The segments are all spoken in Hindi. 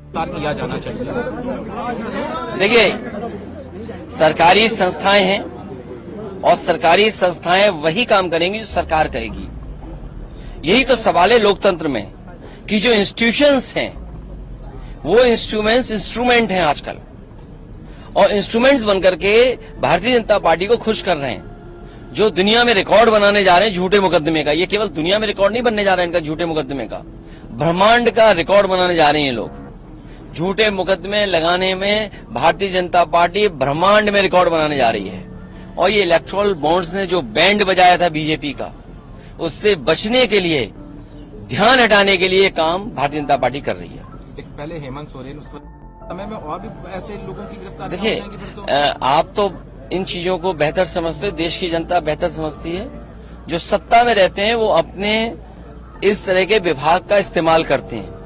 किया जाना चाहिए। देखिए, सरकारी संस्थाएं हैं और सरकारी संस्थाएं वही काम करेंगी जो सरकार कहेगी। यही तो सवाल है लोकतंत्र में कि जो इंस्टीट्यूशंस हैं वो इंस्ट्रूमेंट हैं आजकल, और इंस्ट्रूमेंट्स बनकर के भारतीय जनता पार्टी को खुश कर रहे हैं। जो दुनिया में रिकॉर्ड बनाने जा रहे हैं झूठे मुकदमे का, ये केवल दुनिया में रिकॉर्ड नहीं बनने जा रहा है इनका झूठे मुकदमे का, ब्रह्मांड का रिकॉर्ड बनाने जा रहे हैं लोग। झूठे मुकदमे लगाने में भारतीय जनता पार्टी ब्रह्मांड में रिकॉर्ड बनाने जा रही है। और ये इलेक्टोरल बॉन्ड्स ने जो बैंड बजाया था बीजेपी का, उससे बचने के लिए, ध्यान हटाने के लिए काम भारतीय जनता पार्टी कर रही है। पहले हेमंत सोरेन उस समय में और भी ऐसे लोगों की गिरफ्तारी। देखिए, आप तो इन चीजों को बेहतर समझते हो, देश की जनता बेहतर समझती है। जो सत्ता में रहते हैं वो अपने इस तरह के विभाग का इस्तेमाल करते हैं।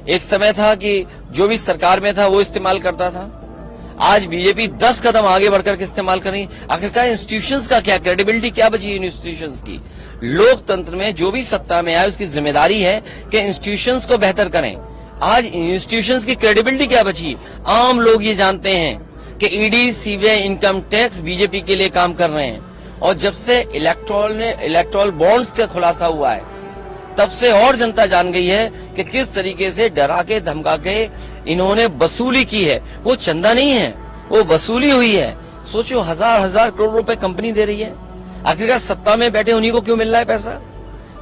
एक समय था कि जो भी सरकार में था वो इस्तेमाल करता था। आज बीजेपी 10 कदम आगे बढ़कर के इस्तेमाल कर रही है। आखिरकार इंस्टीट्यूशंस का क्या, क्रेडिबिलिटी क्या बची इन इंस्टीट्यूशंस की? लोकतंत्र में जो भी सत्ता में आए उसकी जिम्मेदारी है कि इंस्टीट्यूशंस को बेहतर करें। आज इंस्टीट्यूशंस की क्रेडिबिलिटी क्या बची? आम लोग ये जानते हैं कि ED, CBI, income tax BJP के लिए काम कर रहे हैं। और जब से इलेक्टोरल बॉन्ड्स का खुलासा हुआ है तब से और जनता जान गई है कि किस तरीके से डरा के धमका के इन्होंने वसूली की है। वो चंदा नहीं है, वो वसूली हुई है। सोचो, हजार करोड़ रुपए कंपनी दे रही है। आखिरकार सत्ता में बैठे उन्हीं को क्यों मिल रहा है पैसा,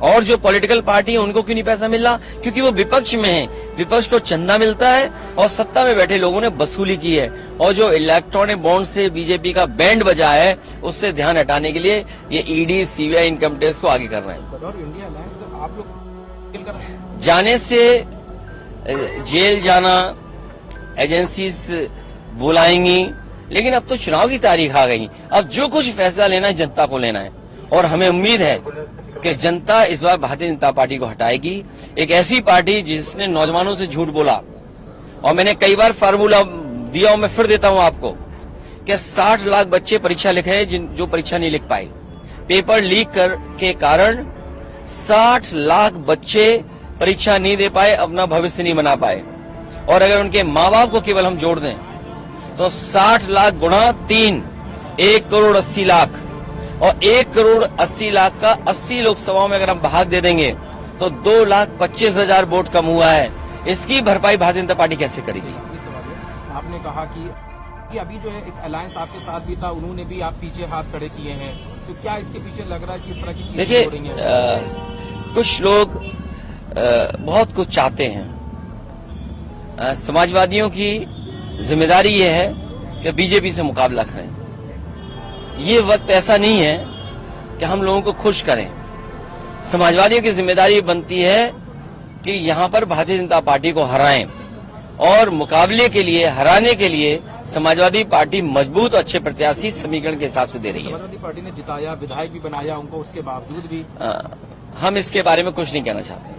और जो पॉलिटिकल पार्टी है उनको क्यों नहीं पैसा मिल रहा? क्योंकि वो विपक्ष में है, विपक्ष को चंदा मिलता है और सत्ता में बैठे लोगों ने वसूली की है। और जो इलेक्ट्रॉनिक बॉन्ड से बीजेपी का बैंड बजा है उससे ध्यान हटाने के लिए ये ईडी, सीबीआई, इनकम टैक्स को आगे कर रहे हैं। और इंडिया अलायंस आप लोग जाने से जेल जाना, एजेंसीज बुलाएंगी, लेकिन अब तो चुनाव की तारीख आ गई। अब जो कुछ फैसला लेना है जनता को लेना है, और हमें उम्मीद है कि जनता इस बार भारतीय जनता पार्टी को हटाएगी। एक ऐसी पार्टी जिसने नौजवानों से झूठ बोला, और मैंने कई बार फार्मूला दिया हूं, मैं फिर देता हूं आपको कि 60 लाख बच्चे परीक्षा लिखे हैं जो परीक्षा नहीं लिख पाए। पेपर लीक के कारण 60 लाख बच्चे परीक्षा नहीं दे पाए, अपना भविष्य नहीं बना पाए। और अगर उनके माँ बाप को केवल हम जोड़ दें तो 60 लाख गुणा 3, 1 करोड़ 80 लाख, और 1 करोड़ 80 लाख का 80 लोकसभाओं में अगर हम भाग दे देंगे तो 2,25,000 वोट कम हुआ है। इसकी भरपाई भारतीय जनता पार्टी कैसे करेगी? आपने कहा कि अभी जो है एक अलायंस आपके साथ भी था, उन्होंने भी आप पीछे हाथ खड़े किए हैं, तो क्या इसके पीछे लग रहा है कि इस तरह की चीजें हो रही हैं? कुछ लोग बहुत कुछ चाहते हैं। समाजवादियों की जिम्मेदारी ये है कि बीजेपी से मुकाबला करें। ये वक्त ऐसा नहीं है कि हम लोगों को खुश करें। समाजवादियों की जिम्मेदारी बनती है कि यहाँ पर भारतीय जनता पार्टी को हराएं, और मुकाबले के लिए, हराने के लिए समाजवादी पार्टी मजबूत अच्छे प्रत्याशी समीकरण के हिसाब से दे रही है। समाजवादी पार्टी ने जिताया, विधायक भी बनाया उनको, उसके बावजूद भी हम इसके बारे में कुछ नहीं कहना चाहते।